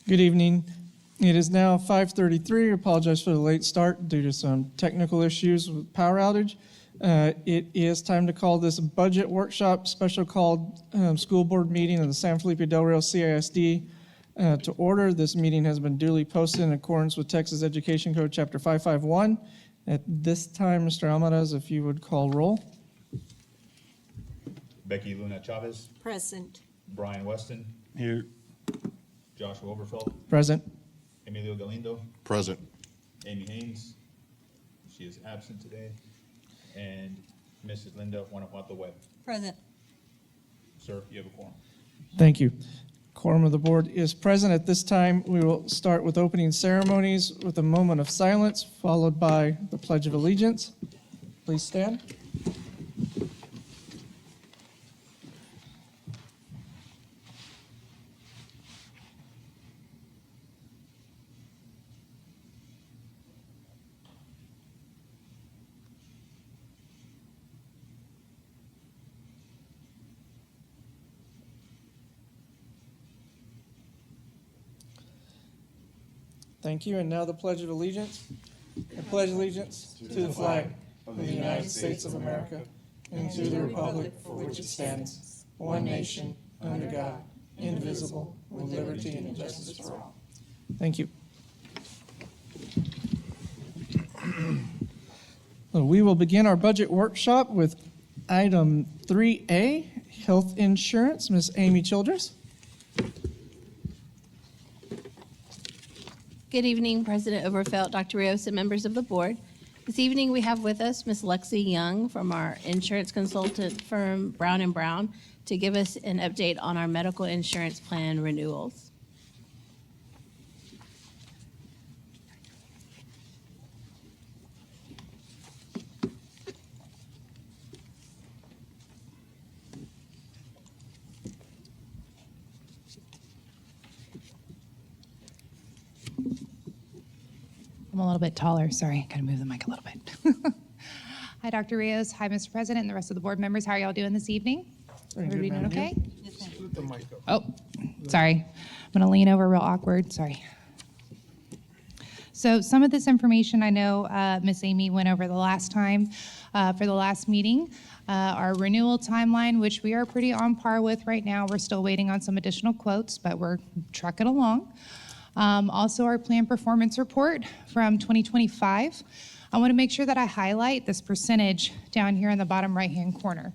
Good evening. It is now 5:33. I apologize for the late start due to some technical issues with power outage. It is time to call this budget workshop, special called school board meeting of the San Felipe Del Rio CISD to order. This meeting has been duly posted in accordance with Texas Education Code Chapter 551. At this time, Mr. Almaraz, if you would call roll. Becky Luna Chavez, Present. Brian Weston, Here. Joshua Overfeld, Present. Emilio Galindo, Present. Amy Haynes, she is absent today, and Mrs. Linda Guanajuato Webb. Present. Sir, you have a quorum. Thank you. Quorum of the board is present. At this time, we will start with opening ceremonies with a moment of silence, followed by the Pledge of Allegiance. Please stand. Thank you. And now the Pledge of Allegiance. I pledge allegiance to the flag of the United States of America and to the republic for which it stands, one nation, under God, indivisible, with liberty and justice for all. Thank you. We will begin our budget workshop with item 3A, health insurance. Ms. Amy Childress. Good evening, President Overfelt, Dr. Rios, and members of the board. This evening we have with us Ms. Lexi Young from our insurance consultant firm, Brown & Brown, to give us an update on our medical insurance plan renewals. I'm a little bit taller. Sorry, gotta move the mic a little bit. Hi, Dr. Rios. Hi, Mr. President, and the rest of the board members. How are y'all doing this evening? Everybody doing okay? Oh, sorry. I'm gonna lean over real awkward. Sorry. So some of this information I know Miss Amy went over the last time for the last meeting. Our renewal timeline, which we are pretty on par with right now. We're still waiting on some additional quotes, but we're trucking along. Also, our plan performance report from 2025. I want to make sure that I highlight this percentage down here in the bottom right-hand corner.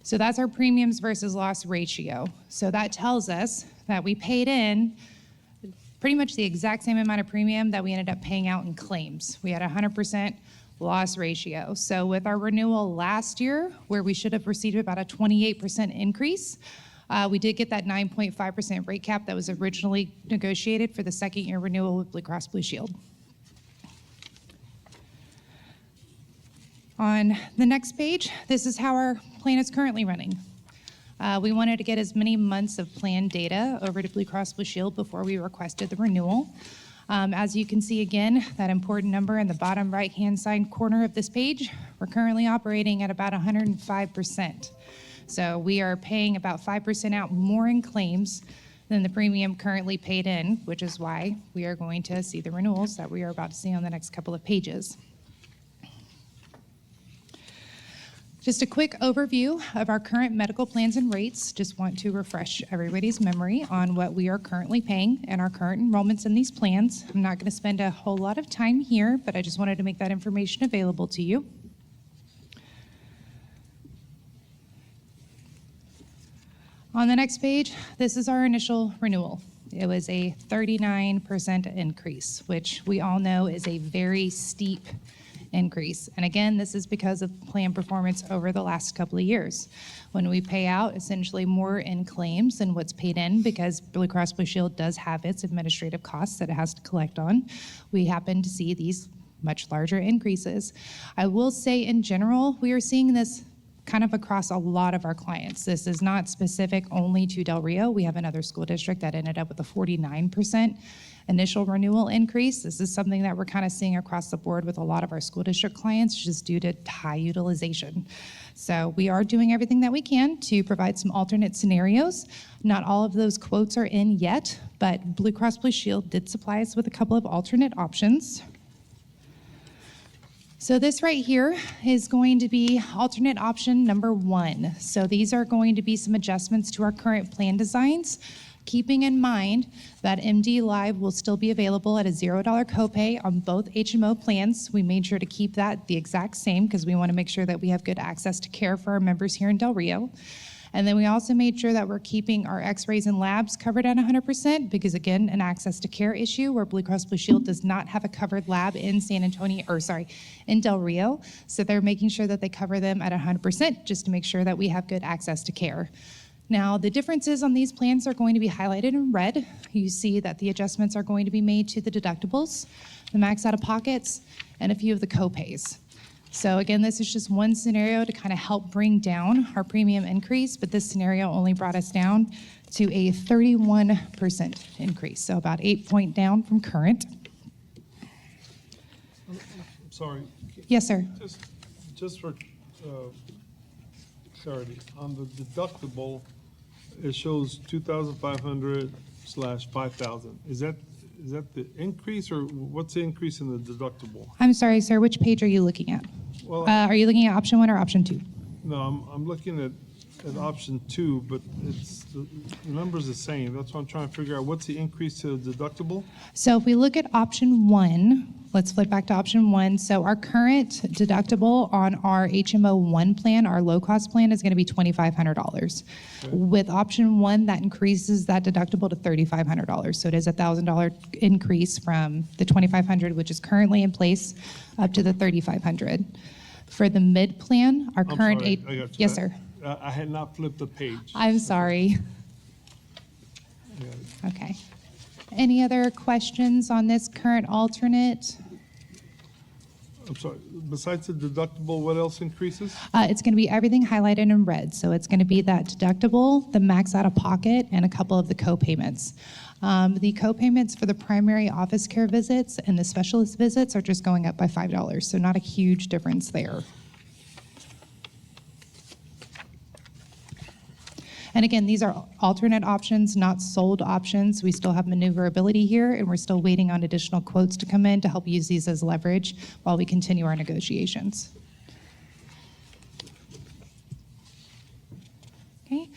So that's our premiums versus loss ratio. So that tells us that we paid in pretty much the exact same amount of premium that we ended up paying out in claims. We had 100% loss ratio. So with our renewal last year, where we should have received about a 28% increase, we did get that 9.5% rate cap that was originally negotiated for the second year renewal with Blue Cross Blue Shield. On the next page, this is how our plan is currently running. We wanted to get as many months of plan data over to Blue Cross Blue Shield before we requested the renewal. As you can see again, that important number in the bottom right-hand side corner of this page, we're currently operating at about 105%. So we are paying about 5% out more in claims than the premium currently paid in, which is why we are going to see the renewals that we are about to see on the next couple of pages. Just a quick overview of our current medical plans and rates. Just want to refresh everybody's memory on what we are currently paying and our current enrollments in these plans. I'm not going to spend a whole lot of time here, but I just wanted to make that information available to you. On the next page, this is our initial renewal. It was a 39% increase, which we all know is a very steep increase. And again, this is because of plan performance over the last couple of years. When we pay out essentially more in claims than what's paid in, because Blue Cross Blue Shield does have its administrative costs that it has to collect on, we happen to see these much larger increases. I will say in general, we are seeing this kind of across a lot of our clients. This is not specific only to Del Rio. We have another school district that ended up with a 49% initial renewal increase. This is something that we're kind of seeing across the board with a lot of our school district clients, just due to high utilization. So we are doing everything that we can to provide some alternate scenarios. Not all of those quotes are in yet, but Blue Cross Blue Shield did supply us with a couple of alternate options. So this right here is going to be alternate option number 1. So these are going to be some adjustments to our current plan designs, keeping in mind that MD Live will still be available at a $0 copay on both HMO plans. We made sure to keep that the exact same because we want to make sure that we have good access to care for our members here in Del Rio. And then we also made sure that we're keeping our x-rays and labs covered at 100% because, again, an access to care issue where Blue Cross Blue Shield does not have a covered lab in in Del Rio. So they're making sure that they cover them at 100% just to make sure that we have good access to care. Now, the differences on these plans are going to be highlighted in red. You see that the adjustments are going to be made to the deductibles, the max out-of-pockets, and a few of the copays. So again, this is just one scenario to kind of help bring down our premium increase, but this scenario only brought us down to a 31% increase, so about 8 point down from current. Sorry, Yes, sir. just for clarity, on the deductible, it shows 2,500/5,000. Is that the increase, or what's the increase in the deductible? I'm sorry, sir, which page are you looking at? Well, Are you looking at option 1 or option 2? no, I'm looking at option 2, but the number's the same. That's what I'm trying to figure out. What's the increase to the deductible? So if we look at option 1, let's flip back to option 1. So our current deductible on our HMO 1 plan, our low-cost plan, is going to be $2,500. Okay. With option 1, that increases that deductible to $3,500. So it is a $1,000 increase from the $2,500, which is currently in place, up to the $3,500. For the mid plan, our I'm current sorry, I got you. yes, sir. I had not flipped the page. I'm sorry. Yeah. Okay. Any other questions on this current alternate? I'm sorry, besides the deductible, what else increases? It's going to be everything highlighted in red. So it's going to be that deductible, the max out of pocket, and a couple of the co-payments. The co-payments for the primary office care visits and the specialist visits are just going up by $5. So not a huge difference there. And again, these are alternate options, not sold options. We still have maneuverability here, and we're still waiting on additional quotes to come in to help use these as leverage while we continue our negotiations. Okay.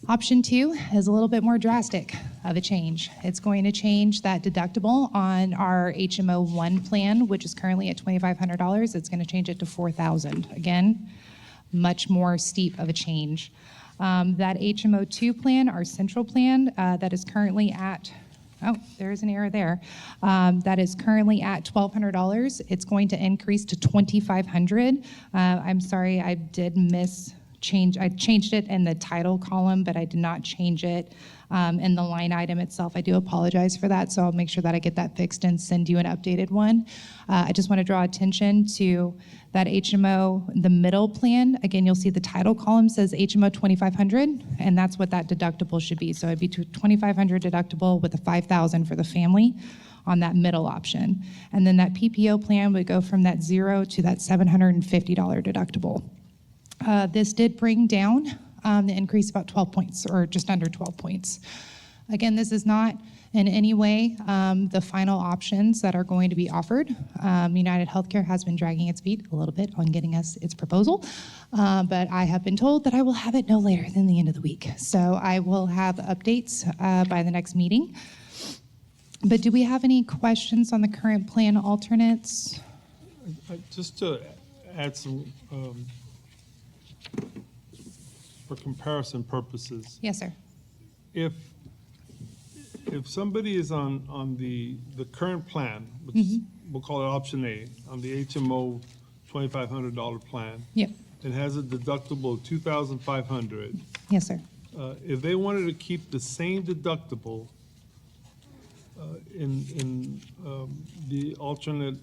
Option 2 is a little bit more drastic of a change. It's going to change that deductible on our HMO 1 plan, which is currently at $2,500. It's going to change it to $4,000. Again, much more steep of a change. That HMO 2 plan, our central plan, that is currently at, oh, there is an error there, that is currently at $1,200. It's going to increase to $2,500. I'm sorry, I did change. I changed it in the title column, but I did not change it in the line item itself. I do apologize for that, so I'll make sure that I get that fixed and send you an updated one. I just want to draw attention to that HMO, the middle plan. Again, you'll see the title column says HMO 2,500, and that's what that deductible should be. So it'd be $2,500 deductible with a $5,000 for the family on that middle option. And then that PPO plan would go from that $0 to that $750 deductible. This did bring down the increase about 12 points, or just under 12 points. Again, this is not in any way the final options that are going to be offered. United Healthcare has been dragging its feet a little bit on getting us its proposal, but I have been told that I will have it no later than the end of the week. So I will have updates by the next meeting. But do we have any questions on the current plan alternates? Just to add some, for comparison purposes, Yes, sir. if somebody is on the current plan, which we'll call it option A, on the HMO $2,500 plan, Yep. it has a deductible of $2,500. Yes, sir. If they wanted to keep the same deductible in the alternate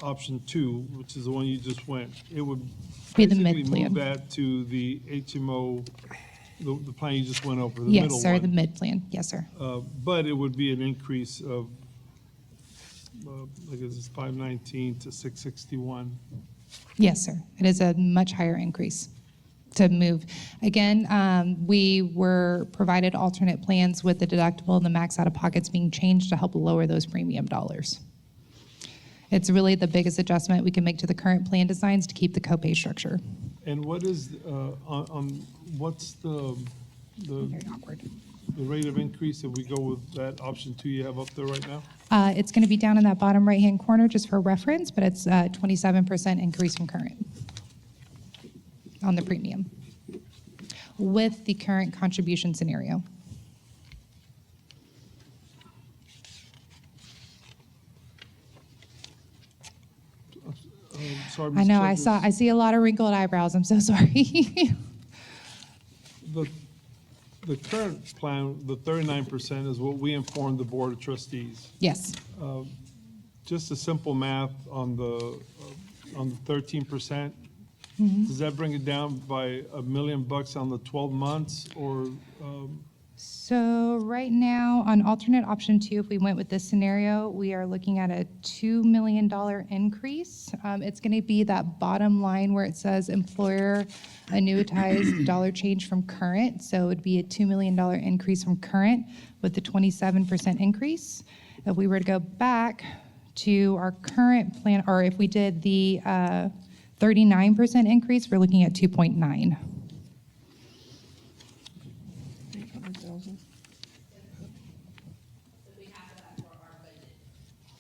option 2, which is the one you just went, it would Be the basically mid-plan. move that to the HMO, the plan you just went over, the Yes, middle sir, the one. mid-plan. Yes, sir. But it would be an increase of, like, it's 519 to 661. Yes, sir. It is a much higher increase to move. Again, we were provided alternate plans with the deductible and the max out-of-pockets being changed to help lower those premium dollars. It's really the biggest adjustment we can make to the current plan designs to keep the copay structure. And what is, what's the Very awkward. rate of increase if we go with that option 2 you have up there right now? It's going to be down in that bottom right-hand corner just for reference, but it's 27% increase from current on the premium with the current contribution scenario. Sorry, I Ms. know, Childress. I see a lot of wrinkled eyebrows. I'm so sorry. The current plan, the 39% is what we informed the Board of Trustees. Yes. Just a simple math on the 13%. Does that bring it down by $1 million on the 12 months or, So right now, on alternate option 2, if we went with this scenario, we are looking at a $2 million increase. It's going to be that bottom line where it says employer annuitized dollar change from current. So it would be a $2 million increase from current with the 27% increase. If we were to go back to our current plan, or if we did the 39% increase, we're looking at 2.9. 800,000.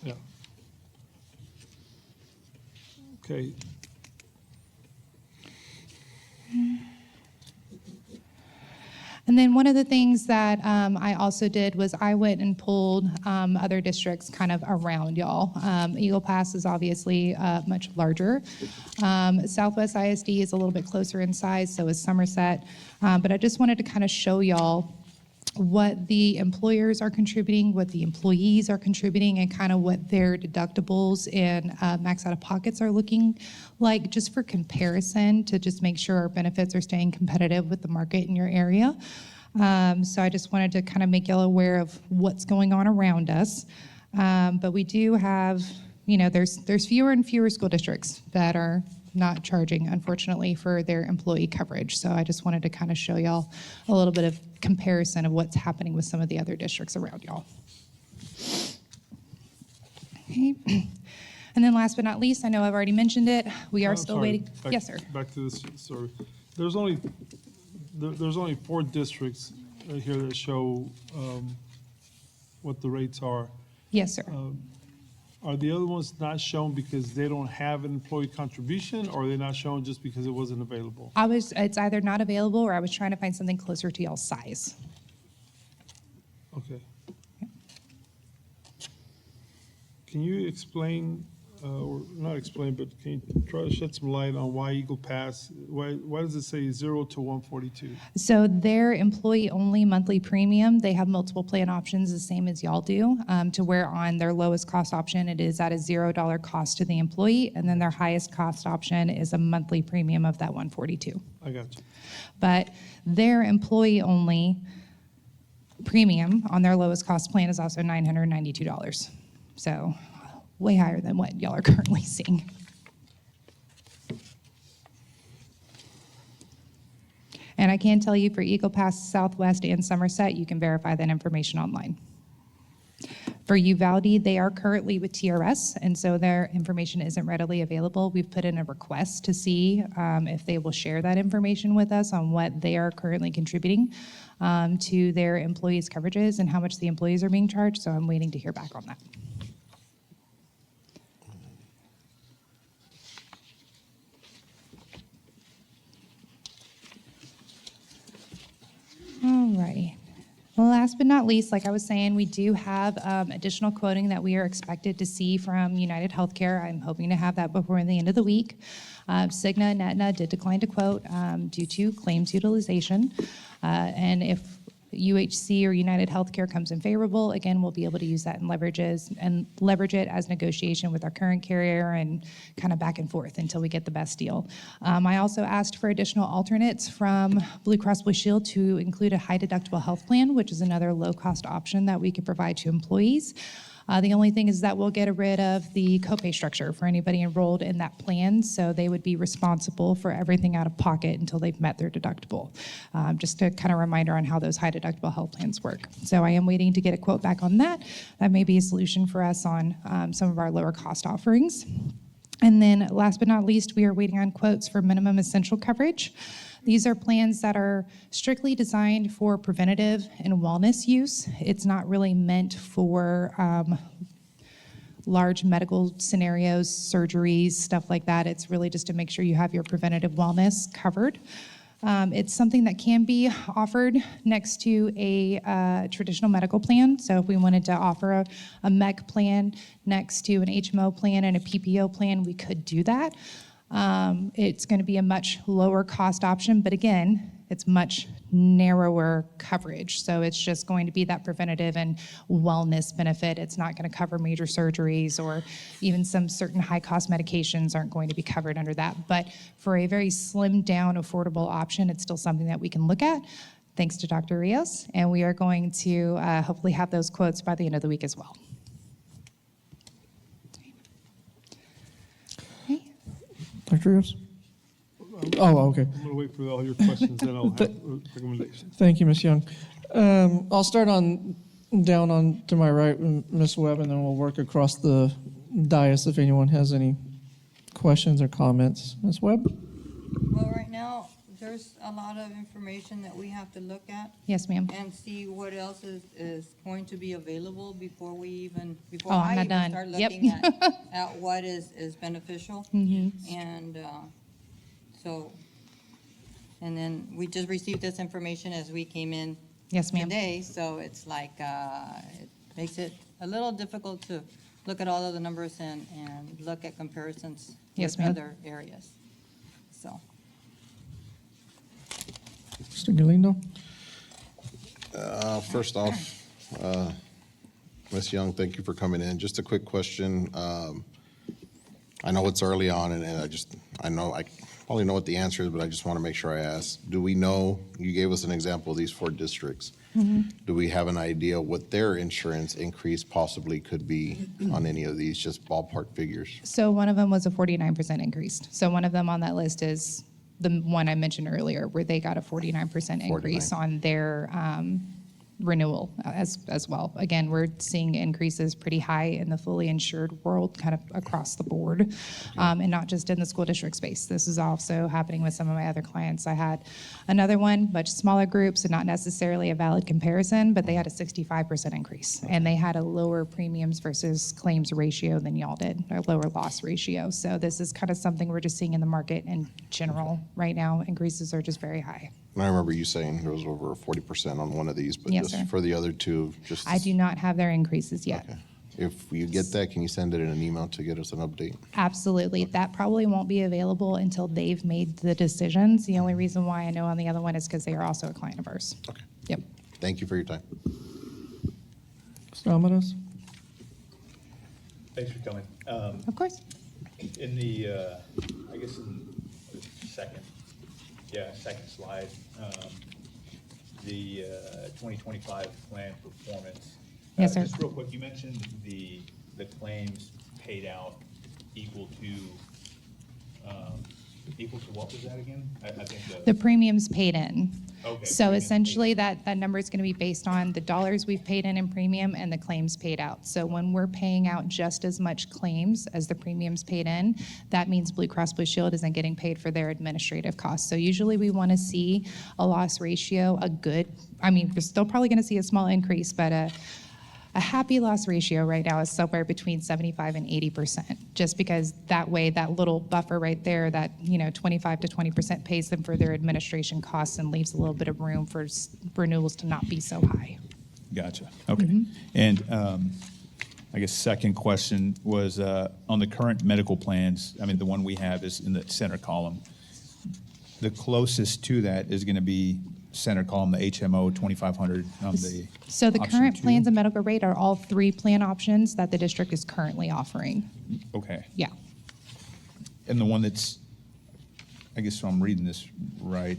yeah. Okay, And then one of the things that I also did was I went and pulled other districts kind of around y'all. Eagle Pass is obviously much larger. Southwest ISD is a little bit closer in size, so is Somerset. But I just wanted to kind of show y'all what the employers are contributing, what the employees are contributing, and kind of what their deductibles and max out-of-pockets are looking like, just for comparison, to just make sure our benefits are staying competitive with the market in your area. So I just wanted to kind of make y'all aware of what's going on around us. But we do have, there's fewer and fewer school districts that are not charging, unfortunately, for their employee coverage. So I just wanted to kind of show y'all a little bit of comparison of what's happening with some of the other districts around y'all. Okay. And then last but not least, I know I've already mentioned it, we are I'm still sorry, waiting. back- Yes, sir. Back to this, sorry. There's only 4 districts here that show what the rates are. Yes, sir. Are the other ones not shown because they don't have an employee contribution, or are they not shown just because it wasn't available? It's either not available or I was trying to find something closer to y'all's size. Okay. Can you explain, or not explain, but can you try to shed some light on why Eagle Pass, why does it say 0 to 142? So their employee-only monthly premium, they have multiple plan options, the same as y'all do, to where on their lowest cost option, it is at a $0 cost to the employee, and then their highest cost option is a monthly premium of that 142. I got you. But their employee-only premium on their lowest cost plan is also $992. So way higher than what y'all are currently seeing. And I can tell you for Eagle Pass, Southwest, and Somerset, you can verify that information online. For Uvalde, they are currently with TRS, and so their information isn't readily available. We've put in a request to see if they will share that information with us on what they are currently contributing to their employees' coverages and how much the employees are being charged, so I'm waiting to hear back on that. All right. Well, last but not least, like I was saying, we do have additional quoting that we are expected to see from United Healthcare. I'm hoping to have that before the end of the week. Cigna and Aetna did decline to quote due to claims utilization. And if UHC or United Healthcare comes in favorable, again, we'll be able to use that and leverage it as negotiation with our current carrier and kind of back and forth until we get the best deal. I also asked for additional alternates from Blue Cross Blue Shield to include a high deductible health plan, which is another low-cost option that we could provide to employees. The only thing is that we'll get rid of the copay structure for anybody enrolled in that plan, so they would be responsible for everything out of pocket until they've met their deductible. Just a kind of reminder on how those high deductible health plans work. So I am waiting to get a quote back on that. That may be a solution for us on some of our lower cost offerings. And then last but not least, we are waiting on quotes for minimum essential coverage. These are plans that are strictly designed for preventative and wellness use. It's not really meant for large medical scenarios, surgeries, stuff like that. It's really just to make sure you have your preventative wellness covered. It's something that can be offered next to a traditional medical plan. So if we wanted to offer a MEC plan next to an HMO plan and a PPO plan, we could do that. It's going to be a much lower cost option, but again, it's much narrower coverage. So it's just going to be that preventative and wellness benefit. It's not going to cover major surgeries, or even some certain high cost medications aren't going to be covered under that. But for a very slimmed down, affordable option, it's still something that we can look at, thanks to Dr. Rios. And we are going to hopefully have those quotes by the end of the week as well. Dr. Rios? Oh, okay. I'm going to wait for all your questions, and I'll have recommendations. Thank you, Ms. Young. I'll start down on to my right, Ms. Webb, and then we'll work across the dais if anyone has any questions or comments. Ms. Webb? Well, right now, there's a lot of information that we have to look at Yes, ma'am. and see what else is going to be available before Oh, I'm I not even done. start Yep. looking at what is beneficial. And and then we just received this information as we came in Yes, ma'am. today, so it's like, it makes it a little difficult to look at all of the numbers and look at comparisons Yes, with ma'am. other areas. So. Mr. Galindo? First off, Ms. Young, thank you for coming in. Just a quick question. I know it's early on, and I know I probably know what the answer is, but I just want to make sure I ask. Do we know, you gave us an example of these 4 districts. Do we have an idea what their insurance increase possibly could be on any of these, just ballpark figures? So one of them was a 49% increase. So one of them on that list is the one I mentioned earlier, where they got a 49% increase 49. on their renewal as well. Again, we're seeing increases pretty high in the fully insured world, kind of across the board, and not just in the school district space. This is also happening with some of my other clients. I had another one, much smaller group, so not necessarily a valid comparison, but they had a 65% increase, and they had a lower premiums versus claims ratio than y'all did, a lower loss ratio. So this is kind of something we're just seeing in the market in general right now. Increases are just very high. And I remember you saying there was over 40% on one of these, but Yes, just sir. for the other 2, just. I do not have their increases yet. Okay. If you get that, can you send it in an email to get us an update? Absolutely. That probably won't be available until they've made the decisions. The only reason why I know on the other one is because they are also a client of ours. Okay. Yep. Thank you for your time. Mr. Almaraz? Thanks for coming. Of course. In the, I guess in the second slide, the 2025 plan performance. Yes, sir. Just real quick, you mentioned the claims paid out equal to what was that again? I think The premiums paid in. Okay, So premiums essentially, that number is going to be based on the dollars we've paid in premium and the claims paid out. So when we're paying out just as much claims as the premiums paid in, that means Blue Cross Blue Shield isn't getting paid for their administrative costs. So usually we want to see a loss ratio, we're still probably going to see a small increase, but a happy loss ratio right now is somewhere between 75 and 80%, just because that way, that little buffer right there, that 25 to 20% pays them for their administration costs and leaves a little bit of room for renewals to not be so high. Gotcha. Okay. And I guess second question was on the current medical plans. I mean, the one we have is in the center column. The closest to that is going to be center column, the HMO 2,500 on the So the option current two? plans and medical rate are all 3 plan options that the district is currently offering. Okay. Yeah. And the one that's, I guess if I'm reading this right,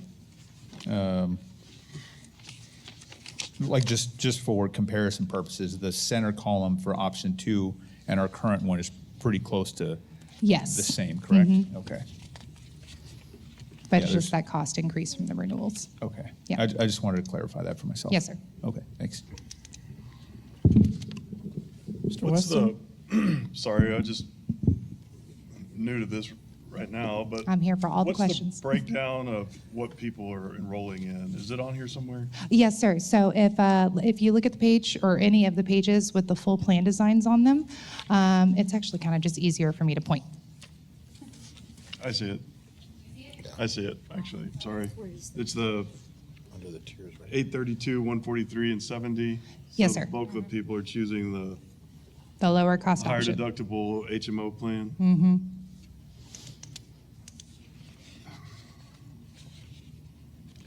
like just for comparison purposes, the center column for option two and our current one is pretty close to Yes. the same, correct? Okay, But Yeah, it's just there's- that cost increase from the renewals. okay. Yeah. I just wanted to clarify that for myself. Yes, sir. Okay, thanks. Mr. What's Weston? sorry, I just new to this right now, but. I'm here for all the What's questions. the breakdown of what people are enrolling in? Is it on here somewhere? Yes, sir. So if you look at the page or any of the pages with the full plan designs on them, it's actually kind of just easier for me to point. I see it. I see it, actually, sorry. It's the Under the tiers, right? 832, 143, and 70. Yes, So sir. the bulk of the people are choosing the The lower cost higher option. deductible HMO plan.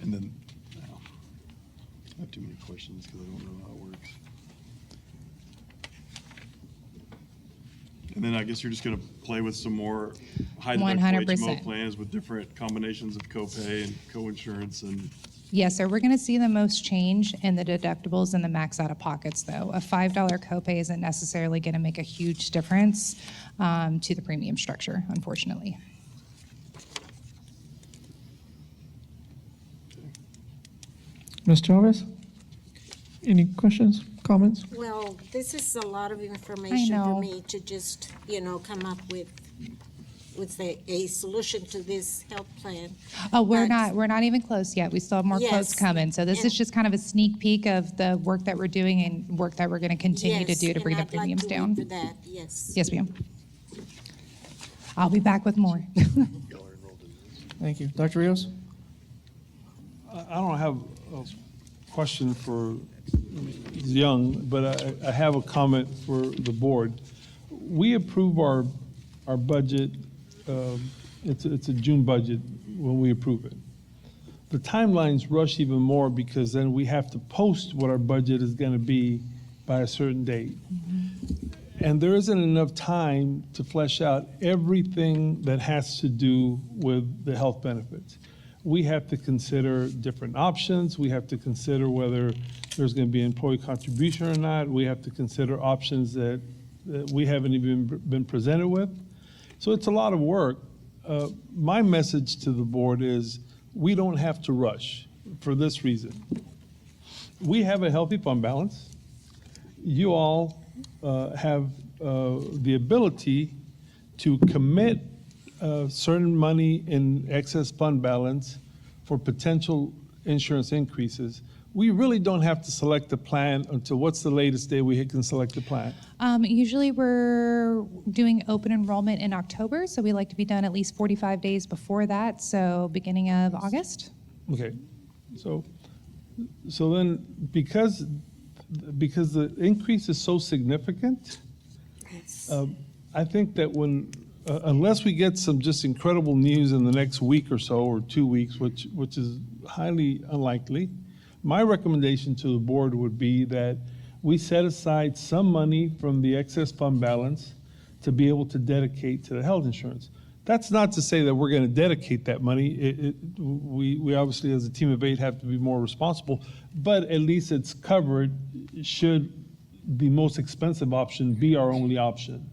And then, I have too many questions because I don't know how it works. And then I guess you're just going to play with some more high deductible 100%. HMO plans with different combinations of copay and co-insurance and, Yes, sir. We're going to see the most change in the deductibles and the max out of pockets, though. A $5 copay isn't necessarily going to make a huge difference to the premium structure, unfortunately. Ms. Chavez? Any questions, comments? Well, this is a lot of information know. for me to just, come up with a solution to this health plan. Oh, we're But- not even close yet. We still have more quotes Yes, coming. So this is and- just kind of a sneak peek of the work that we're doing and work that we're going to continue to Yes, do to and bring the I'd like premiums to wait down. for that, yes. Yes, ma'am. I'll be back with more. Thank you. Dr. Rios? I don't have a question for Young, but I have a comment for the board. We approve our budget, it's a June budget when we approve it. The timelines rush even more because then we have to post what our budget is going to be by a certain date. And there isn't enough time to flesh out everything that has to do with the health benefits. We have to consider different options. We have to consider whether there's going to be employee contribution or not. We have to consider options that we haven't even been presented with. So it's a lot of work. My message to the board is we don't have to rush for this reason. We have a healthy fund balance. You all have the ability to commit certain money in excess fund balance for potential insurance increases. We really don't have to select the plan until what's the latest day we can select the plan? Usually we're doing open enrollment in October, so we like to be done at least 45 days before that, so beginning of August. Okay, so then because the increase is so significant, I think that when, unless we get some just incredible news in the next week or so, or 2 weeks, which is highly unlikely, my recommendation to the board would be that we set aside some money from the excess fund balance to be able to dedicate to the health insurance. That's not to say that we're going to dedicate that money. We obviously, as a team of 8, have to be more responsible, but at least it's covered should the most expensive option be our only option.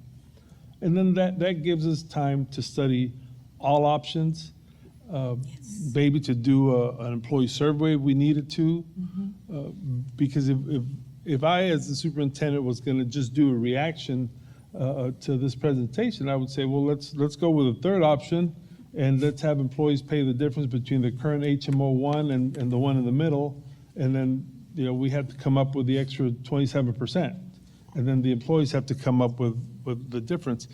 And then that gives us time to study all options, maybe to do an employee survey if we needed to. Because if I, as the superintendent, was going to just do a reaction to this presentation, I would say, well, let's go with a third option, and let's have employees pay the difference between the current HMO one and the one in the middle, and then we have to come up with the extra 27%, and then the employees have to come up with the difference.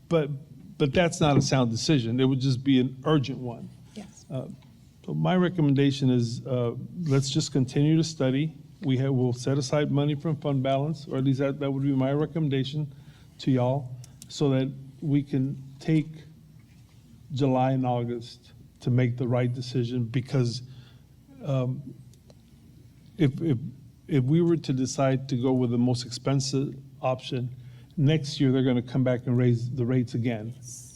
But that's not a sound decision. It would just be an urgent one. Yes. So my recommendation is, let's just continue to study. We'll set aside money from fund balance, or at least that would be my recommendation to y'all, so that we can take July and August to make the right decision, because if we were to decide to go with the most expensive option, next year they're going to come back and raise the rates again.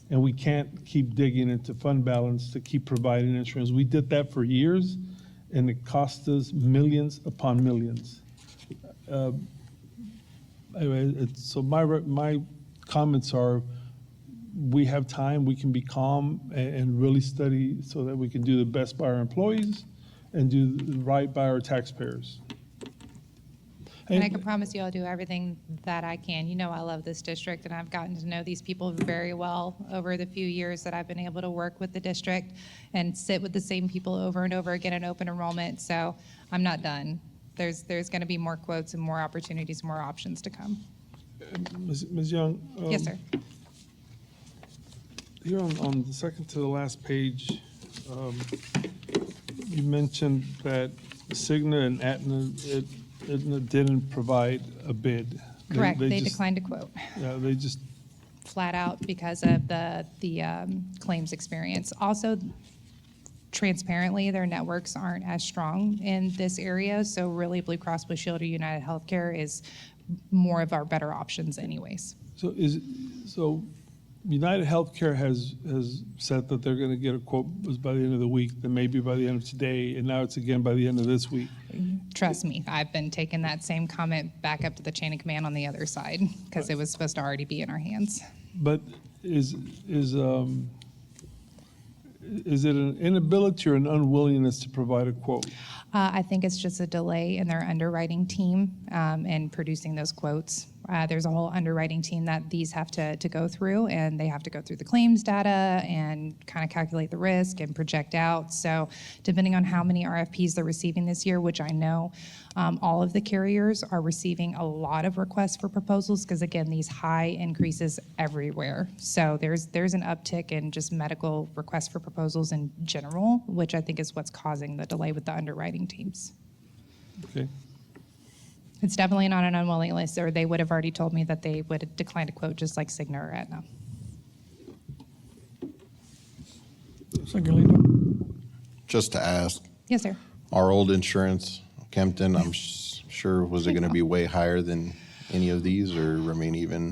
And we can't keep digging into fund balance to keep providing insurance. We did that for years, and it cost us millions upon millions. Anyway, so my comments are, we have time, we can be calm and really study so that we can do the best by our employees and do right by our taxpayers. And I can promise you I'll do everything that I can. You know I love this district, and I've gotten to know these people very well over the few years that I've been able to work with the district and sit with the same people over and over again in open enrollment, so I'm not done. There's going to be more quotes and more opportunities, more options to come. Ms. Young? Yes, sir. Here on the second to the last page, you mentioned that Cigna and Aetna didn't provide a bid. Correct, they just- declined to quote, Yeah, they just, flat out because of the claims experience. Also, transparently, their networks aren't as strong in this area, so really Blue Cross Blue Shield or United Healthcare is more of our better options anyways. so United Healthcare has said that they're gonna get a quote was by the end of the week, then maybe by the end of today, and now it's again by the end of this week. Trust me, I've been taking that same comment back up to the chain of command on the other side because it was supposed to already be in our hands. But is it an inability or an unwillingness to provide a quote? I think it's just a delay in their underwriting team in producing those quotes. There's a whole underwriting team that these have to go through, and they have to go through the claims data and kind of calculate the risk and project out. So depending on how many RFPs they're receiving this year, which I know all of the carriers are receiving a lot of requests for proposals because, again, these high increases everywhere. So there's an uptick in just medical requests for proposals in general, which I think is what's causing the delay with the underwriting teams. Okay. It's definitely not an unwilling list, or they would have already told me that they would decline to quote just like Cigna or Aetna. Second leader. Just to ask, Yes, sir. our old insurance, Kempton, I'm sure, was it going to be way higher than any of these or remain even?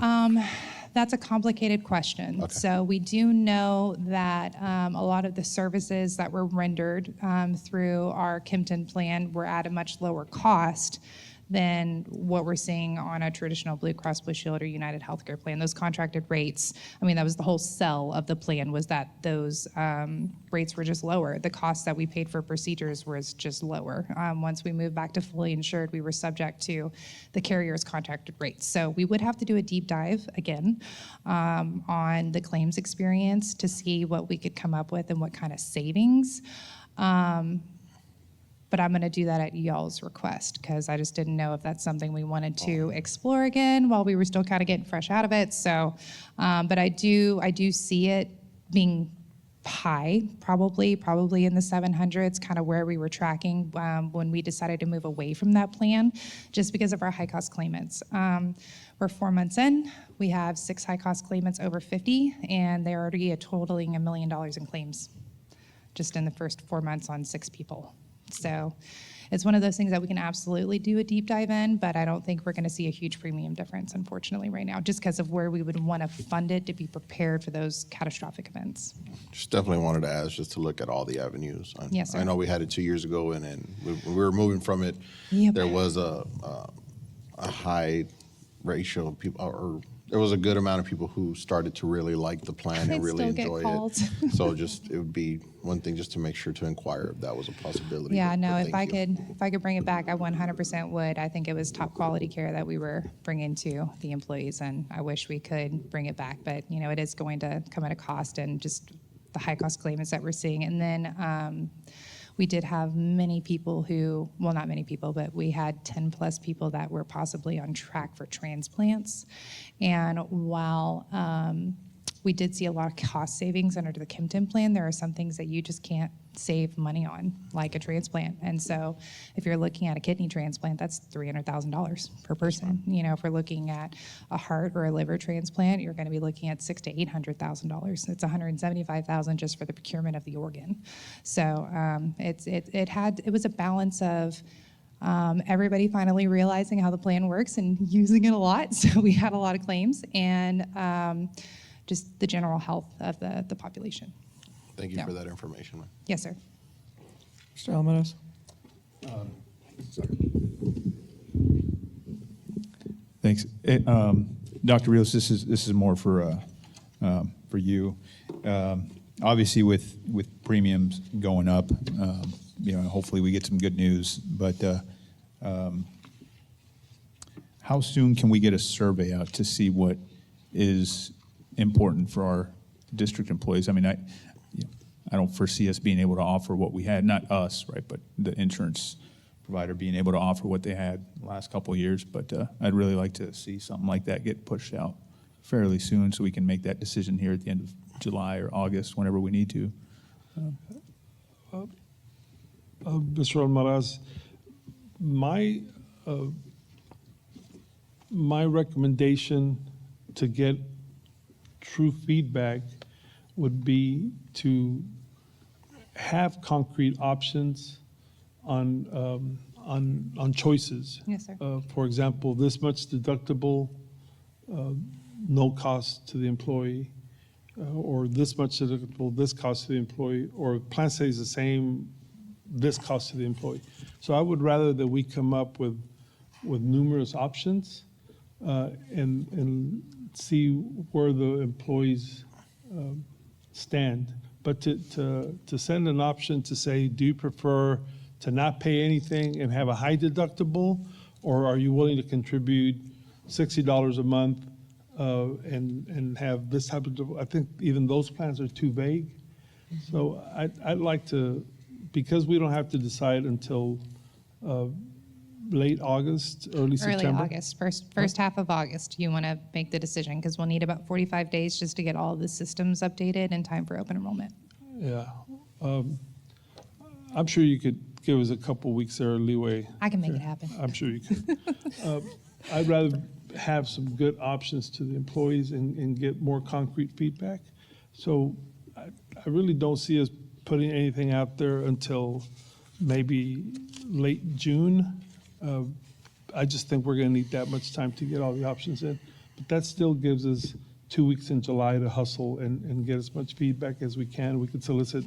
That's a complicated question. Okay. So we do know that a lot of the services that were rendered through our Kempton plan were at a much lower cost than what we're seeing on a traditional Blue Cross Blue Shield or United Healthcare plan. Those contracted rates, I mean, that was the whole sell of the plan, was that those rates were just lower. The cost that we paid for procedures was just lower. Once we moved back to fully insured, we were subject to the carrier's contracted rates. So we would have to do a deep dive again on the claims experience to see what we could come up with and what kind of savings. But I'm going to do that at y'all's request because I just didn't know if that's something we wanted to explore again while we were still kind of getting fresh out of it. So, but I do see it being high, probably in the 700s, kind of where we were tracking when we decided to move away from that plan, just because of our high-cost claimants. We're 4 months in. We have 6 high-cost claimants over 50, and they're already totaling $1 million in claims just in the first 4 months on 6 people. So it's one of those things that we can absolutely do a deep dive in, but I don't think we're going to see a huge premium difference, unfortunately, right now, just because of where we would want to fund it to be prepared for those catastrophic events. Just definitely wanted to ask, just to look at all the avenues. Yes, sir. I know we had it 2 years ago, and when we were moving from it, Yep. there was a high ratio of people, or there was a good amount of people who started to really like the plan I'd and really still get enjoy called. it. So it would be one thing just to make sure to inquire if that was a possibility. Yeah, But no, if thank you. I could bring it back, I 100% would. I think it was top quality care that we were bringing to the employees, and I wish we could bring it back. But, you know, it is going to come at a cost, and just the high cost claimants that we're seeing. And then we did have many people who, well, not many people, but we had 10 plus people that were possibly on track for transplants. And while we did see a lot of cost savings under the Kempton plan. There are some things that you just can't save money on, like a transplant. And so if you're looking at a kidney transplant, that's $300,000 per person. You know, if we're looking at a heart or a liver transplant, you're going to be looking at $600,000 to $800,000. It's $175,000 just for the procurement of the organ. So it was a balance of everybody finally realizing how the plan works and using it a lot. So we had a lot of claims, and just the general health of the population. Thank you Yeah. for that information, ma'am. Yes, sir. Mr. Almaraz? Thanks. Dr. Rios, this is more for you. Obviously, with premiums going up, hopefully we get some good news. But how soon can we get a survey out to see what is important for our district employees? I mean, I don't foresee us being able to offer what we had, not us, right, but the insurance provider being able to offer what they had the last couple of years. But I'd really like to see something like that get pushed out fairly soon so we can make that decision here at the end of July or August, whenever we need to. Mr. Almaraz, my recommendation to get true feedback would be to have concrete options on choices. Yes, sir. For example, this much deductible, no cost to the employee, or this much deductible, this cost to the employee, or plan stays the same, this cost to the employee. So I would rather that we come up with numerous options and see where the employees stand. But to send an option to say, do you prefer to not pay anything and have a high deductible, or are you willing to contribute $60 a month and have this type of, I think even those plans are too vague. So I'd like to, because we don't have to decide until late August, early September. Early August, first half of August, you want to make the decision, because we'll need about 45 days just to get all the systems updated in time for open enrollment. Yeah. I'm sure you could give us a couple weeks there leeway. I can make it happen. I'm sure you could. I'd rather have some good options to the employees and get more concrete feedback. So I really don't see us putting anything out there until maybe late June. I just think we're going to need that much time to get all the options in. But that still gives us 2 weeks in July to hustle and get as much feedback as we can. We could solicit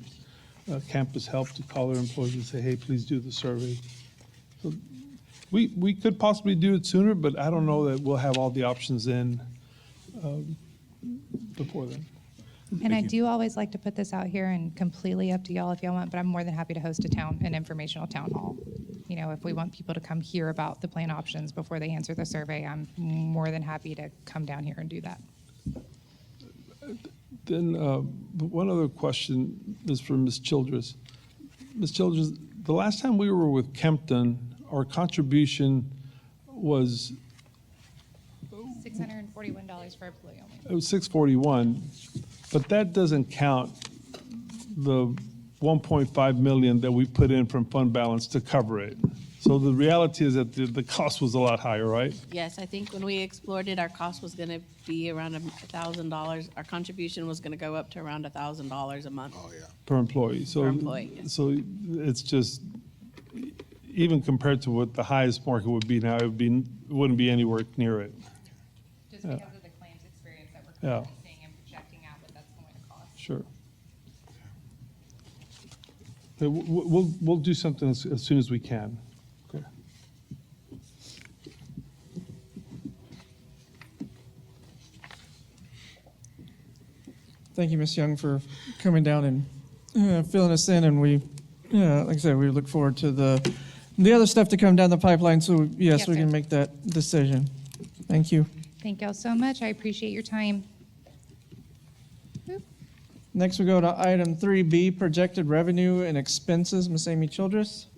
campus help to call our employees and say, hey, please do the survey. So we could possibly do it sooner, but I don't know that we'll have all the options in before then. And I do always like to put this out here, and completely up to y'all if y'all want, but I'm more than happy to host an informational town hall. You know, if we want people to come hear about the plan options before they answer the survey, I'm more than happy to come down here and do that. Then one other question is for Ms. Childress. Ms. Childress, the last time we were with Kempton, our contribution was $641 for employee only. it was 641, but that doesn't count the 1.5 million that we put in from fund balance to cover it. So the reality is that the cost was a lot higher, right? Yes, I think when we explored it, our cost was going to be around $1,000. Our contribution was going to go up to around $1,000 a month. Oh, yeah. Per employee. So, Per employee, yes. So it's just, even compared to what the highest market would be now, it wouldn't be anywhere near it. Just because of the claims experience that we're Yeah. currently seeing and projecting out what that's going to cost. Sure. Okay, we'll do something as soon as we can. Okay. Thank you, Ms. Young, for coming down and filling us in. And we, like I said, we look forward to the other stuff to come down the pipeline. So yes, Yes, we sir. can make that decision. Thank you. Thank y'all so much. I appreciate your time. Next, we go to item 3B, projected revenue and expenses. Ms. Amy Childress.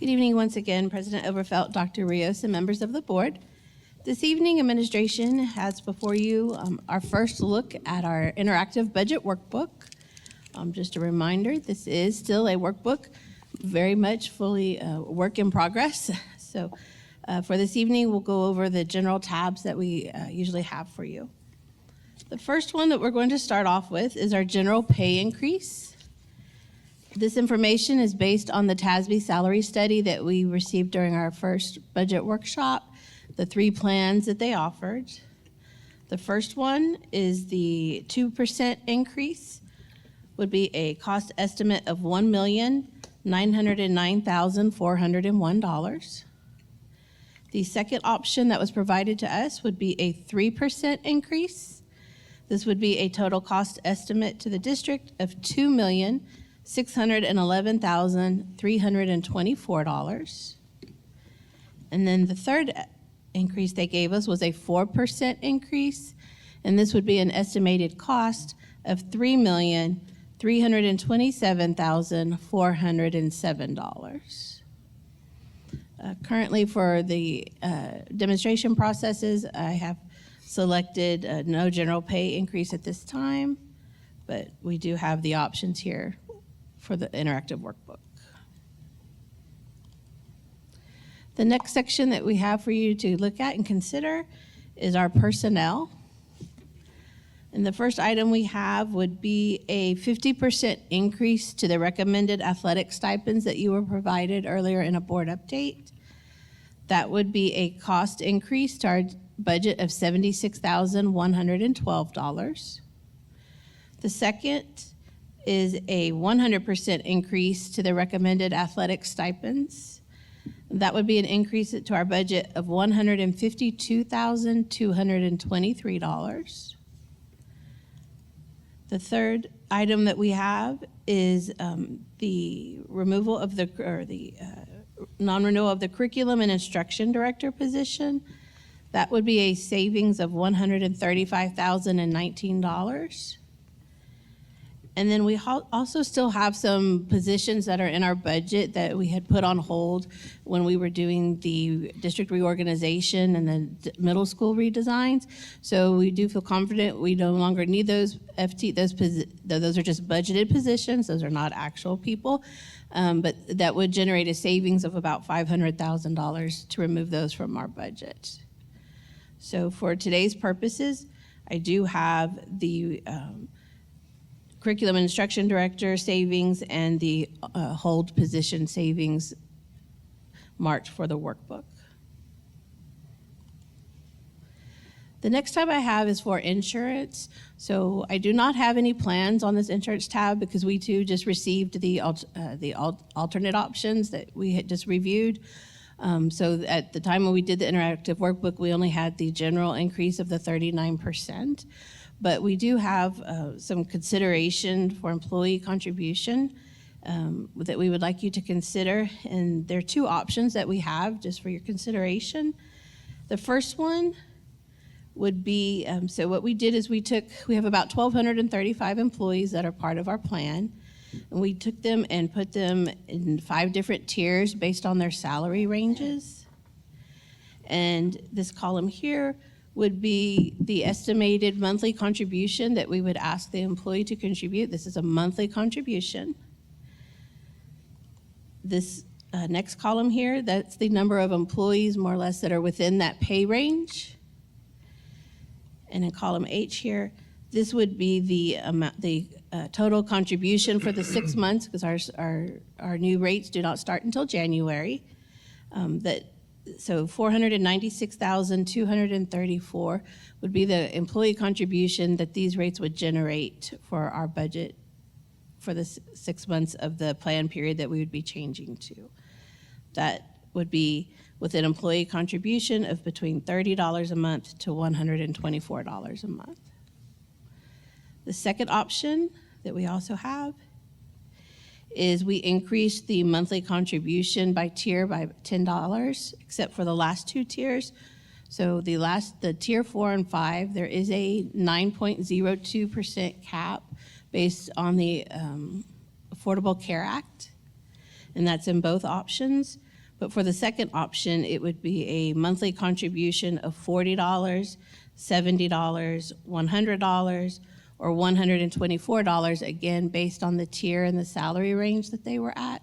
Good evening once again, President Overfelt, Dr. Rios, and members of the board. This evening, administration has before you our first look at our interactive budget workbook. Just a reminder, this is still a workbook, very much fully work in progress. So for this evening, we'll go over the general tabs that we usually have for you. The first one that we're going to start off with is our general pay increase. This information is based on the TASB salary study that we received during our first budget workshop, the 3 plans that they offered. The first one is the 2% increase, would be a cost estimate of $1,909,401. The second option that was provided to us would be a 3% increase. This would be a total cost estimate to the district of $2,611,324. And then the third increase they gave us was a 4% increase, and this would be an estimated cost of $3,327,407. Currently, for the demonstration processes, I have selected no general pay increase at this time, but we do have the options here for the interactive workbook. The next section that we have for you to look at and consider is our personnel. And the first item we have would be a 50% increase to the recommended athletic stipends that you were provided earlier in a board update. That would be a cost increase to our budget of $76,112. The second is a 100% increase to the recommended athletic stipends. That would be an increase to our budget of $152,223. The third item that we have is the removal of non-renewal of the curriculum and instruction director position. That would be a savings of $135,019. And then we also still have some positions that are in our budget that we had put on hold when we were doing the district reorganization and the middle school redesigns. So we do feel confident we no longer need those those are just budgeted positions. Those are not actual people. But that would generate a savings of about $500,000 to remove those from our budget. So for today's purposes, I do have the curriculum and instruction director savings and the hold position savings marked for the workbook. The next tab I have is for insurance. So I do not have any plans on this insurance tab because we too just received the alternate options that we had just reviewed. So at the time when we did the interactive workbook, we only had the general increase of the 39%. But we do have some consideration for employee contribution that we would like you to consider. And there are 2 options that we have just for your consideration. The first one would be, so what we did is we have about 1,235 employees that are part of our plan. And we took them and put them in 5 different tiers based on their salary ranges. And this column here would be the estimated monthly contribution that we would ask the employee to contribute. This is a monthly contribution. This next column here, that's the number of employees more or less that are within that pay range. And in column H here, this would be the amount, total contribution for the 6 months, because our new rates do not start until January. So $496,234 would be the employee contribution that these rates would generate for our budget for the 6 months of the plan period that we would be changing to. That would be with an employee contribution of between $30 a month to $124 a month. The second option that we also have is we increased the monthly contribution by tier by $10, except for the last 2 tiers. So the tier 4 and 5, there is a 9.02% cap based on the Affordable Care Act, and that's in both options. But for the second option, it would be a monthly contribution of $40, $70, $100, or $124, again, based on the tier and the salary range that they were at.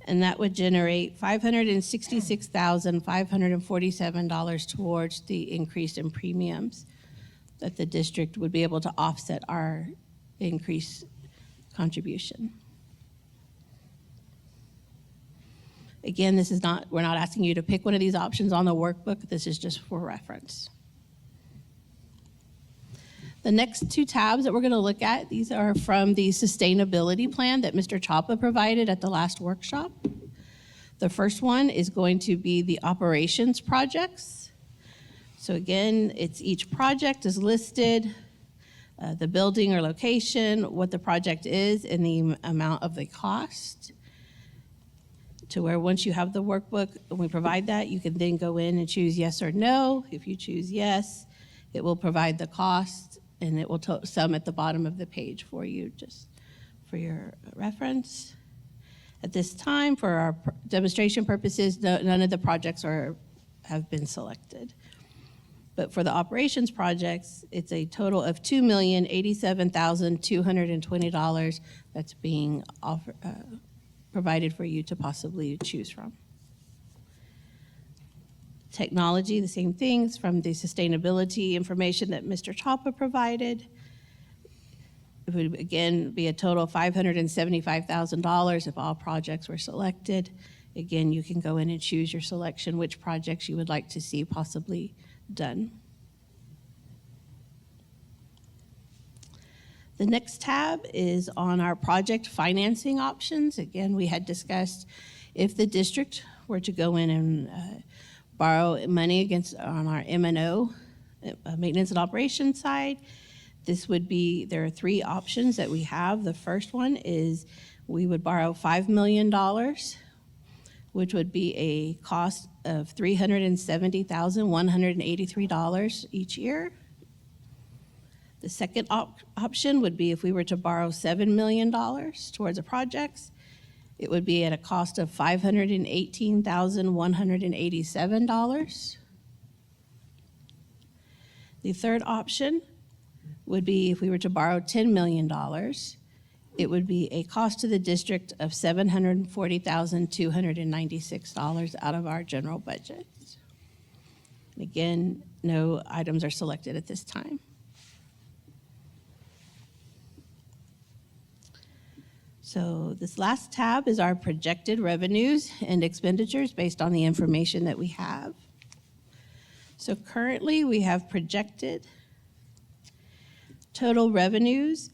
And that would generate $566,547 towards the increase in premiums that the district would be able to offset our increased contribution. Again, we're not asking you to pick one of these options on the workbook. This is just for reference. The next two tabs that we're going to look at, these are from the sustainability plan that Mr. Chapa provided at the last workshop. The first one is going to be the operations projects. So again, each project is listed, the building or location, what the project is, and the amount of the cost. To where once you have the workbook and we provide that, you can then go in and choose yes or no. If you choose yes, it will provide the cost, and it will sum at the bottom of the page for you, just for your reference. At this time, for our demonstration purposes, none of the projects have been selected. But for the operations projects, it's a total of $2,087,220 that's being provided for you to possibly choose from. Technology, the same things from the sustainability information that Mr. Chapa provided. It would again be a total of $575,000 if all projects were selected. Again, you can go in and choose your selection, which projects you would like to see possibly done. The next tab is on our project financing options. Again, we had discussed if the district were to go in and borrow money on our M&O, maintenance and operations side, there are three options that we have. The first one is we would borrow $5 million, which would be a cost of $370,183 each year. The second option would be if we were to borrow $7 million towards the projects, it would be at a cost of $518,187. The third option would be if we were to borrow $10 million, it would be a cost to the district of $740,296 out of our general budget. Again, no items are selected at this time. So this last tab is our projected revenues and expenditures based on the information that we have. So currently we have projected total revenues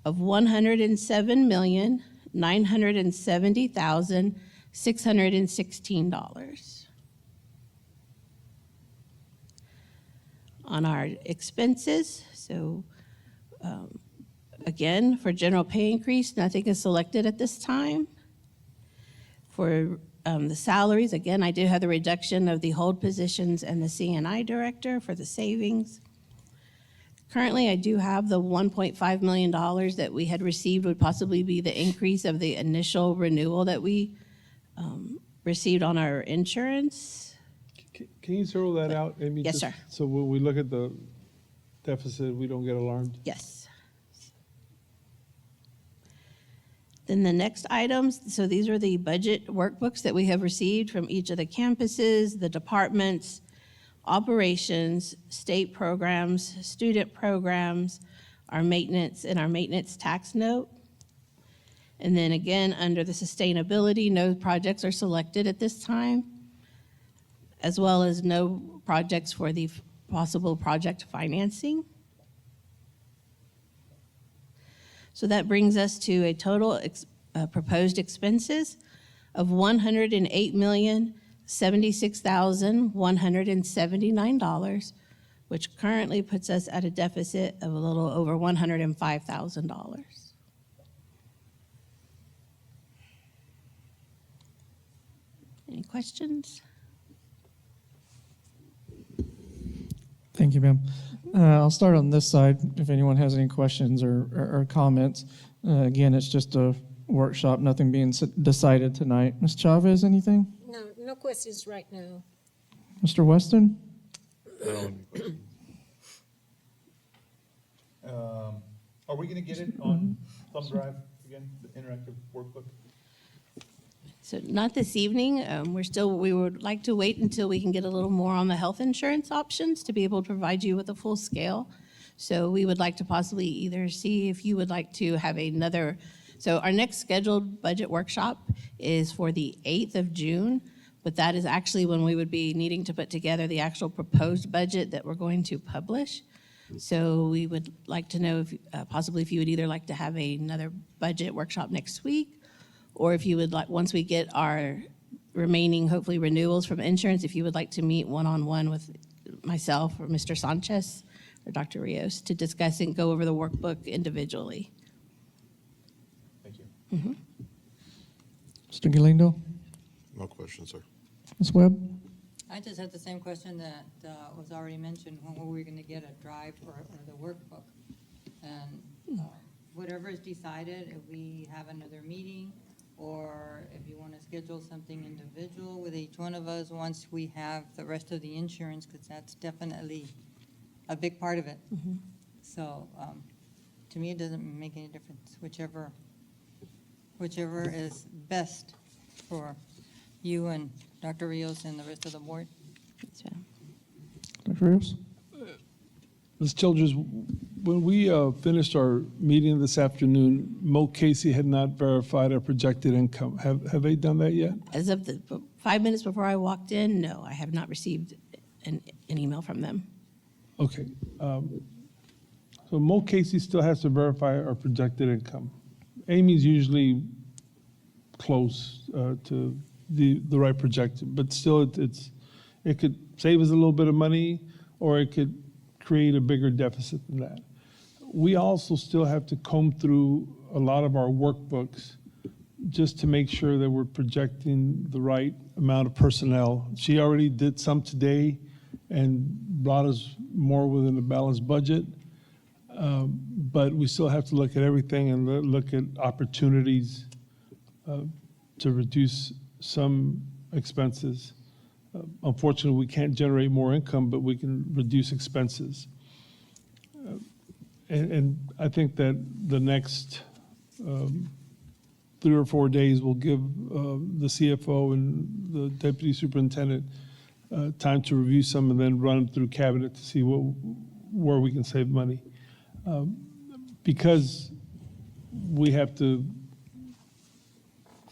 of $107,970,616. On our expenses, so again, for general pay increase, nothing is selected at this time. For the salaries, again, I do have the reduction of the hold positions and the CNI director for the savings. Currently, I do have the $1.5 million that we had received would possibly be the increase of the initial renewal that we received on our insurance. Can you zero that out, Amy? Yes, just sir. So when we look at the deficit, we don't get alarmed? Yes. Then the next items, so these are the budget workbooks that we have received from each of the campuses, the departments, operations, state programs, student programs, our maintenance, and our maintenance tax note. And then again, under the sustainability, no projects are selected at this time, as well as no projects for the possible project financing. So that brings us to a total proposed expenses of $108,076,179, which currently puts us at a deficit of a little over $105,000. Any questions? Thank you, ma'am. I'll start on this side if anyone has any questions or comments. Again, it's just a workshop, nothing being decided tonight. Ms. Chavez, anything? No questions right now. Mr. Weston? Are we gonna get it on thumb drive again, the interactive workbook? So not this evening. We would like to wait until we can get a little more on the health insurance options to be able to provide you with a full scale. So we would like to possibly either see if you would like to have another, so our next scheduled budget workshop is for the 8th of June, but that is actually when we would be needing to put together the actual proposed budget that we're going to publish. So we would like to know if, possibly if you would either like to have another budget workshop next week, or if you would like, once we get our remaining, hopefully renewals from insurance, if you would like to meet one-on-one with myself or Mr. Sanchez or Dr. Rios to discuss and go over the workbook individually. Thank you. Mr. Galindo? No questions, sir. Ms. Webb? I just had the same question that was already mentioned, when were we gonna get a drive or the workbook? And whatever is decided, if we have another meeting, or if you wanna schedule something individual with each one of us once we have the rest of the insurance, because that's definitely a big part of it. So, to me, it doesn't make any difference, whichever is best for you and Dr. Rios and the rest of the board. Yes, ma'am. Dr. Rios? Ms. Childers, when we finished our meeting this afternoon, Mo Casey had not verified our projected income. Have they done that yet? As of the 5 minutes before I walked in, no, I have not received an email from them. Okay. So Mo Casey still has to verify our projected income. Amy's usually close to the right projection, but still it could save us a little bit of money, or it could create a bigger deficit than that. We also still have to comb through a lot of our workbooks just to make sure that we're projecting the right amount of personnel. She already did some today and brought us more within a balanced budget. But we still have to look at everything and look at opportunities to reduce some expenses. Unfortunately, we can't generate more income, but we can reduce expenses. And I think that the next 3 or 4 days will give the CFO and the deputy superintendent time to review some and then run through cabinet to see where we can save money. Because we have to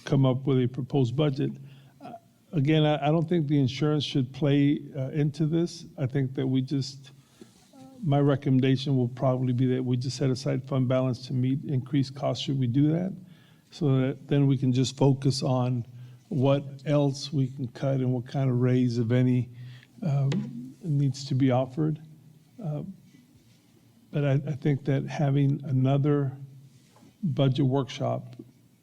come up with a proposed budget. Again, I don't think the insurance should play into this. I think that my recommendation will probably be that we just set aside fund balance to meet increased costs should we do that, so that then we can just focus on what else we can cut and what kind of raise, if any, needs to be offered. But I think that having another budget workshop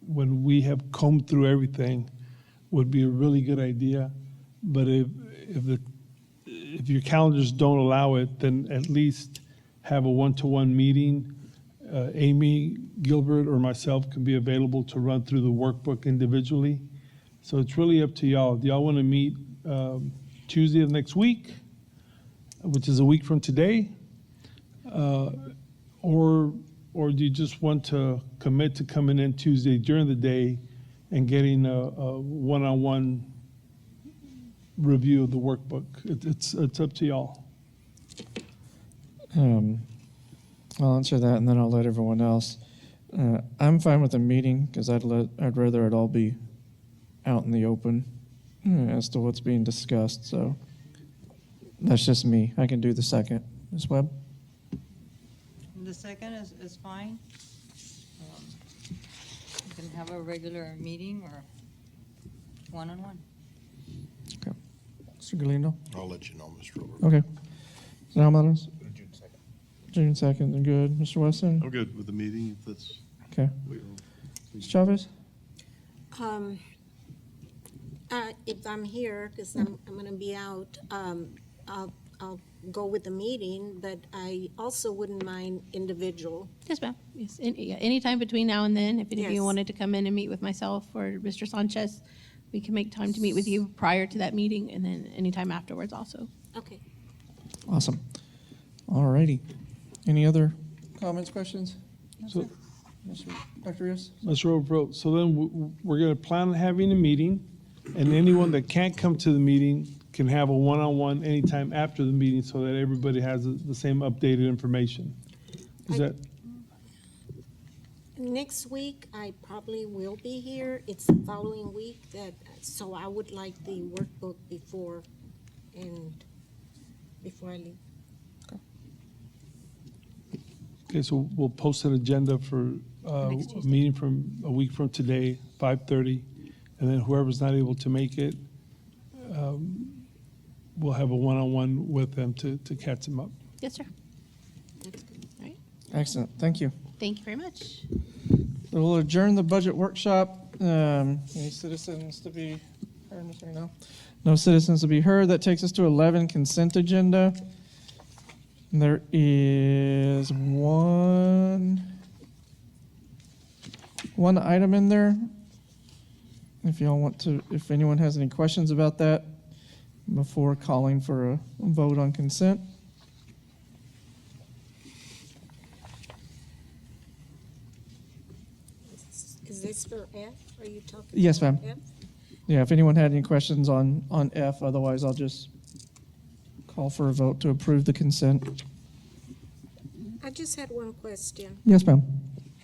when we have combed through everything would be a really good idea. But if your calendars don't allow it, then at least have a one-to-one meeting. Amy, Gilbert, or myself can be available to run through the workbook individually. So it's really up to y'all. Do y'all want to meet Tuesday of next week, which is a week from today? Or do you just want to commit to coming in Tuesday during the day and getting a one-on-one review of the workbook? It's up to y'all. I'll answer that, and then I'll let everyone else. I'm fine with a meeting because I'd rather it all be out in the open as to what's being discussed. So that's just me. I can do the second. Ms. Webb? The second is fine. You can have a regular meeting or one-on-one. Okay. Mr. Galindo? I'll let you know, Mr. Robert. Okay. So now, Melons? June 2nd, good. Mr. Weston? I'm good with the meeting, if that's, Okay. Ms. Chavez? If I'm here, because I'm gonna be out, I'll go with the meeting, but I also wouldn't mind individual. Yes, ma'am. Yes, anytime between now and then, if any of you Yes. wanted to come in and meet with myself or Mr. Sanchez, we can make time to meet with you prior to that meeting and then anytime afterwards also. Okay. Awesome. All righty. Any other comments, questions? So, Dr. Rios? Mr. Overfelt, so then we're going to plan on having a meeting, and anyone that can't come to the meeting can have a one-on-one anytime after the meeting so that everybody has the same updated information. Is that, Next week, I probably will be here. It's the following week so I would like the workbook before I leave. okay, so we'll post an agenda for a Next Tuesday. meeting from a week from today, 5:30, and then whoever's not able to make it, we'll have a one-on-one with them to catch them up. Yes, sir. That's good. All right. Excellent. Thank you. Thank you very much. So we'll adjourn the budget workshop. Any citizens to be heard? No. No citizens to be heard. That takes us to 11, consent agenda. There is one item in there. If anyone has any questions about that before calling for a vote on consent. Is this for F? Are you talking? Yes, about ma'am. F? Yeah, if anyone had any questions on F, otherwise I'll just call for a vote to approve the consent. I just had one question. Yes, ma'am.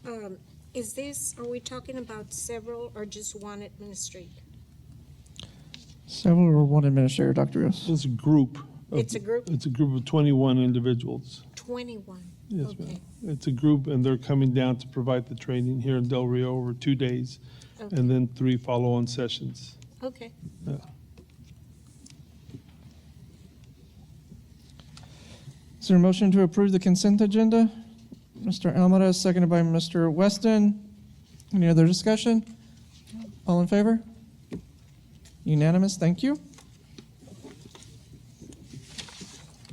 Are we talking about several or just one administrator? Several or one administrator, Dr. Rios? It's a group. It's a group? It's a group of 21 individuals. 21. Yes, Okay. ma'am. It's a group, and they're coming down to provide the training here in Del Rio over 2 days, Okay. and then 3 follow-on sessions. Okay. Yeah. Is there a motion to approve the consent agenda? Mr. Almaraz, seconded by Mr. Weston. Any other discussion? All in favor? Unanimous, thank you.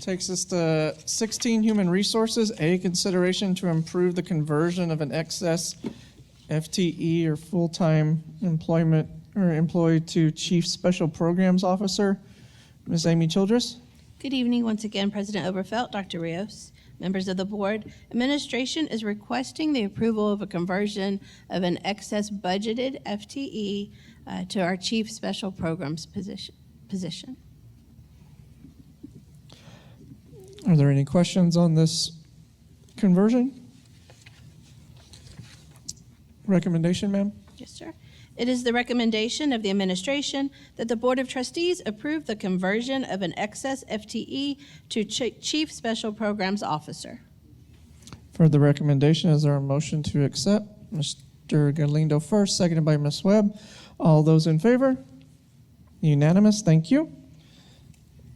Takes us to 16, Human Resources. A, consideration to improve the conversion of an excess FTE or full-time employment or employee to Chief Special Programs Officer. Ms. Amy Childress? Good evening once again, President Overfelt, Dr. Rios, members of the board. Administration is requesting the approval of a conversion of an excess budgeted FTE to our Chief Special Programs position. Are there any questions on this conversion? Recommendation, ma'am? Yes, sir. It is the recommendation of the administration that the Board of Trustees approve the conversion of an excess FTE to Chief Special Programs Officer. For the recommendation, is there a motion to accept? Mr. Galindo first, seconded by Ms. Webb. All those in favor? Unanimous, thank you.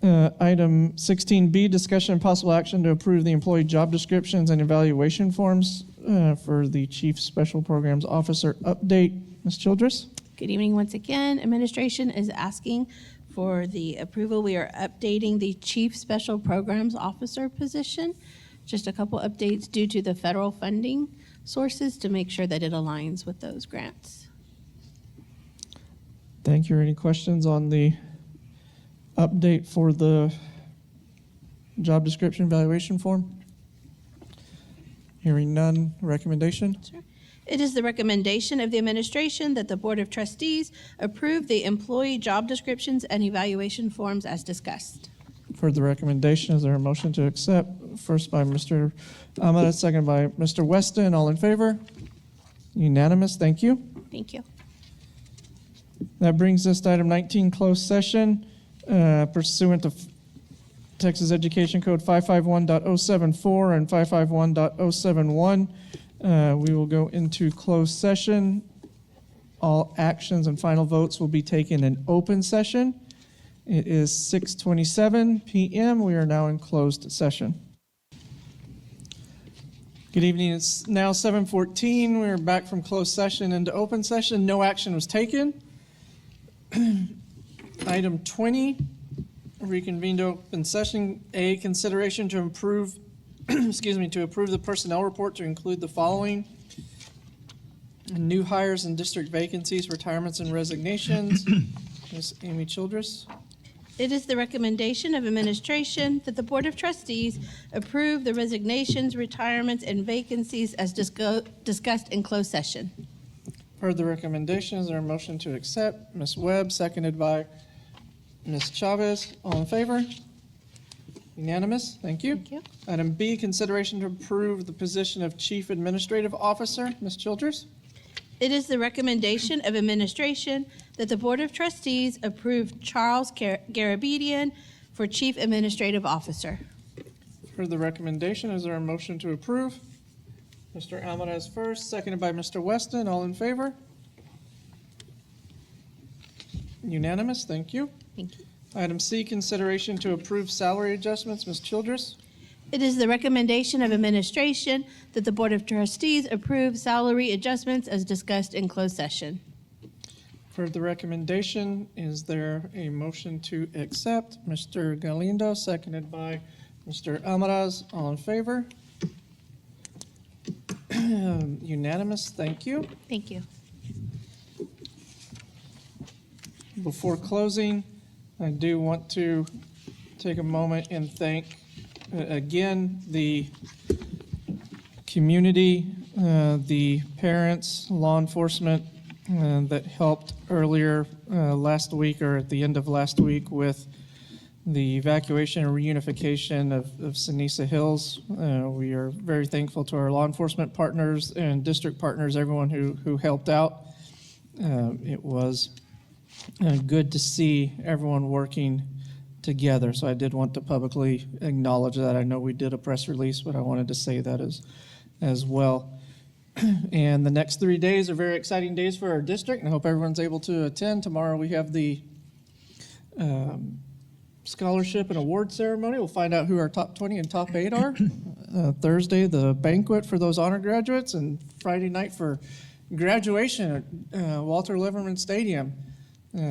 Item 16B, discussion and possible action to approve the employee job descriptions and evaluation forms for the Chief Special Programs Officer update. Ms. Childress? Good evening once again. Administration is asking for the approval. We are updating the Chief Special Programs Officer position. Just a couple updates due to the federal funding sources to make sure that it aligns with those grants. Thank you. Any questions on the update for the job description evaluation form? Hearing none, recommendation? Sure. It is the recommendation of the administration that the Board of Trustees approve the employee job descriptions and evaluation forms as discussed. For the recommendation, is there a motion to accept? First by Mr. Amada, second by Mr. Weston. All in favor? Unanimous, thank you. Thank you. That brings us to item 19, closed session. Pursuant to Texas Education Code 551.074 and 551.071, we will go into closed session. All actions and final votes will be taken in open session. It is 6:27 p.m. We are now in closed session. Good evening. It's now 7:14. We are back from closed session into open session. No action was taken. Item 20, reconvened open session. A, consideration to approve the personnel report to include the following. New hires and district vacancies, retirements and resignations. Ms. Amy Childress. It is the recommendation of administration that the Board of Trustees approve the resignations, retirements, and vacancies as discussed in closed session. Heard the recommendation. Is there a motion to accept? Ms. Webb, seconded by Ms. Chavez. All in favor? Unanimous. Thank you. Thank you. Item B, consideration to approve the position of Chief Administrative Officer. Ms. Childress. It is the recommendation of administration that the Board of Trustees approve Charles Garabedian for Chief Administrative Officer. Heard the recommendation. Is there a motion to approve? Mr. Alvarez first, seconded by Mr. Weston. All in favor? Unanimous. Thank you. Thank you. Item C, consideration to approve salary adjustments. Ms. Childress. It is the recommendation of administration that the Board of Trustees approve salary adjustments as discussed in closed session. Heard the recommendation. Is there a motion to accept? Mr. Galindo, seconded by Mr. Almaraz. All in favor? Unanimous. Thank you. Thank you. Before closing, I do want to take a moment and thank, again, the community, the parents, law enforcement that helped earlier last week or at the end of last week with the evacuation and reunification of Sinisa Hills. We are very thankful to our law enforcement partners and district partners, everyone who helped out. It was good to see everyone working together. So I did want to publicly acknowledge that. I know we did a press release, but I wanted to say that as well. And the next 3 days are very exciting days for our district, and I hope everyone's able to attend. Tomorrow we have the scholarship and award ceremony. We'll find out who our top 20 and top 8 are. Thursday, the banquet for those honor graduates, and Friday night for graduation at Walter Liverman Stadium.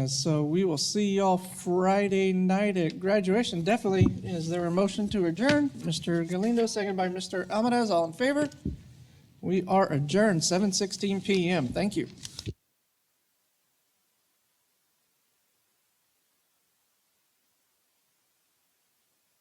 So we will see y'all Friday night at graduation. Definitely. Is there a motion to adjourn? Mr. Galindo, second by Mr. Alvarez. All in favor? We are adjourned, 7:16 p.m. Thank you.